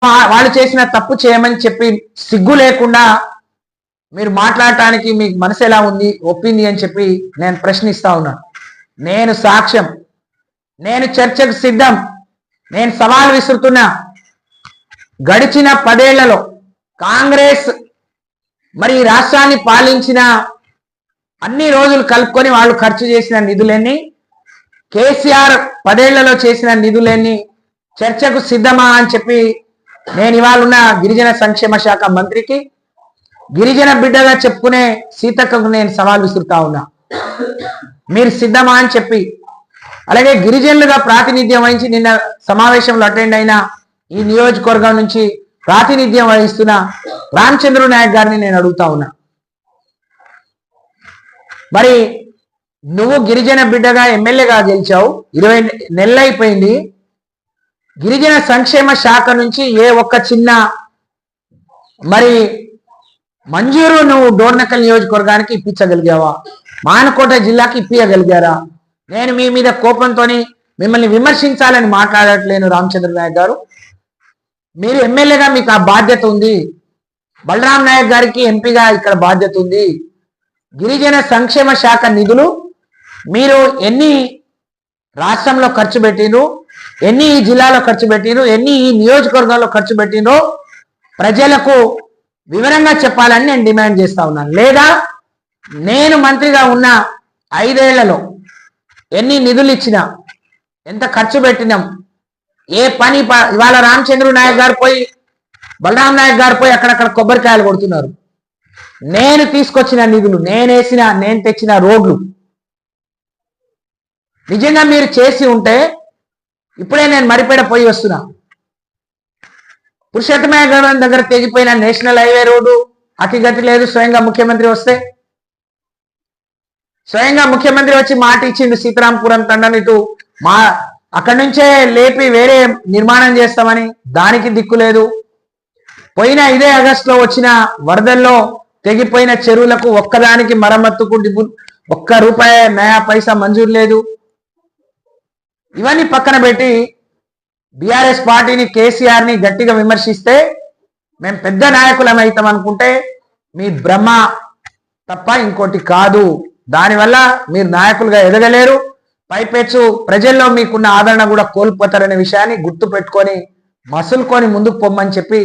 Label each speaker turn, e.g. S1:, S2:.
S1: వాళ్ళు చేసిన తప్పు చేయమని చెప్పి సిగ్గు లేకుండా మీరు మాట్లాడటానికి మీకు మనసు ఎలా ఉంది ఒప్పింది అని చెప్పి నేను ప్రశ్నిస్తా ఉన్నాను. నేను సాక్ష్యం, నేను చర్చకు సిద్ధం, నేను సవాల్ విసురుతున్నా. గడిచిన 10 ఏళ్లలో కాంగ్రెస్ మరి రాష్ట్రాన్ని పాలించిన అన్ని రోజులు కలుపుకొని వాళ్ళు ఖర్చు చేసిన నిధులన్నీ, కేసీఆర్ 10 ఏళ్లలో చేసిన నిధులన్నీ చర్చకు సిద్ధమా అని చెప్పి నేను ఇవాళ ఉన్న గిరిజన సంక్షేమ శాఖ మంత్రికి, గిరిజన బిడ్డగా చెప్పుకునే సీతక్కకు నేను సవాల్ విసురుతా ఉన్నా. మీరు సిద్ధమా అని చెప్పి. అలాగే గిరిజనులుగా ప్రాతినిధ్యం వహించి నిన్న సమావేశంలో అటెండ్ అయిన ఈ నియోజకవర్గం నుంచి ప్రాతినిధ్యం వహిస్తున్న రామచంద్ర నాయక్ గారిని నేను అడుగుతా ఉన్నా. మరి నువ్వు గిరిజన బిడ్డగా ఎమ్మెల్యేగా గెలిచావు, 20 నెలలు అయిపోయింది. గిరిజన సంక్షేమ శాఖ నుంచి ఏ ఒక్క చిన్న మరి మంజూరు నువ్వు డోర్నకల్ నియోజకవర్గానికి ఇప్పించగలిగావా? మానకోట జిల్లాకి ఇప్పించగలిగారా? నేను మీ మీద కోపంతో మిమ్మల్ని విమర్శించాలని మాట్లాడట్లేను రామచంద్ర నాయక్ గారు. మీరు ఎమ్మెల్యేగా మీకు ఆ బాధ్యత ఉంది. బలరాం నాయక్ గారికి ఎంపీగా ఇక్కడ బాధ్యత ఉంది. గిరిజన సంక్షేమ శాఖ నిధులు మీరు ఎన్ని రాష్ట్రంలో ఖర్చు పెట్టినరు, ఎన్ని ఈ జిల్లాలో ఖర్చు పెట్టినరు, ఎన్ని ఈ నియోజకవర్గంలో ఖర్చు పెట్టినో ప్రజలకు వివరంగా చెప్పాలని నేను డిమాండ్ చేస్తా ఉన్నాను. లేదా నేను మంత్రిగా ఉన్న 5 ఏళ్లలో ఎన్ని నిధులు ఇచ్చినా, ఎంత ఖర్చు పెట్టినాం, ఏ పని ఇవాళ రామచంద్ర నాయక్ గారు పోయి బలరాం నాయక్ గారు పోయి అక్కడక్కడ కొబ్బరికాయలు కొడుతున్నారు. నేను తీసుకొచ్చిన నిధులు, నేను తెచ్చిన రోడ్లు నిజంగా మీరు చేసి ఉంటే ఇప్పుడే నేను మరిపేడ పోయి వస్తున్నా. పురుషోత్తమయ్య దగ్గర తెగిపోయిన నేషనల్ హైవే రోడ్డు అతిగతి లేదు. స్వయంగా ముఖ్యమంత్రి వస్తే, స్వయంగా ముఖ్యమంత్రి వచ్చి మాట ఇచ్చిండు సీతారాంపురం తండనిటు అక్కడి నుంచే లేపి వేరే నిర్మాణం చేస్తామని. దానికి దిక్కు లేదు. పోయిన ఇదే ఆగస్టులో వచ్చిన వరదల్లో తెగిపోయిన చెరువులకు ఒక్కదానికి మరమ్మతుకు ₹1 నయా పైసా మంజూరు లేదు. ఇవన్నీ పక్కన పెట్టి బీఆర్ఎస్ పార్టీని, కేసీఆర్ని గట్టిగా విమర్శిస్తే మేము పెద్ద నాయకులం అవుతాం అనుకుంటే మీ భ్రమ తప్ప ఇంకోటి కాదు. దానివల్ల మీరు నాయకులుగా ఎదగలేరు. పైపెచ్చు ప్రజల్లో మీకున్న ఆదరణ కూడా కోల్పోతారనే విషయాన్ని గుర్తు పెట్టుకొని మసులుకొని ముందుకు పొమ్మని చెప్పి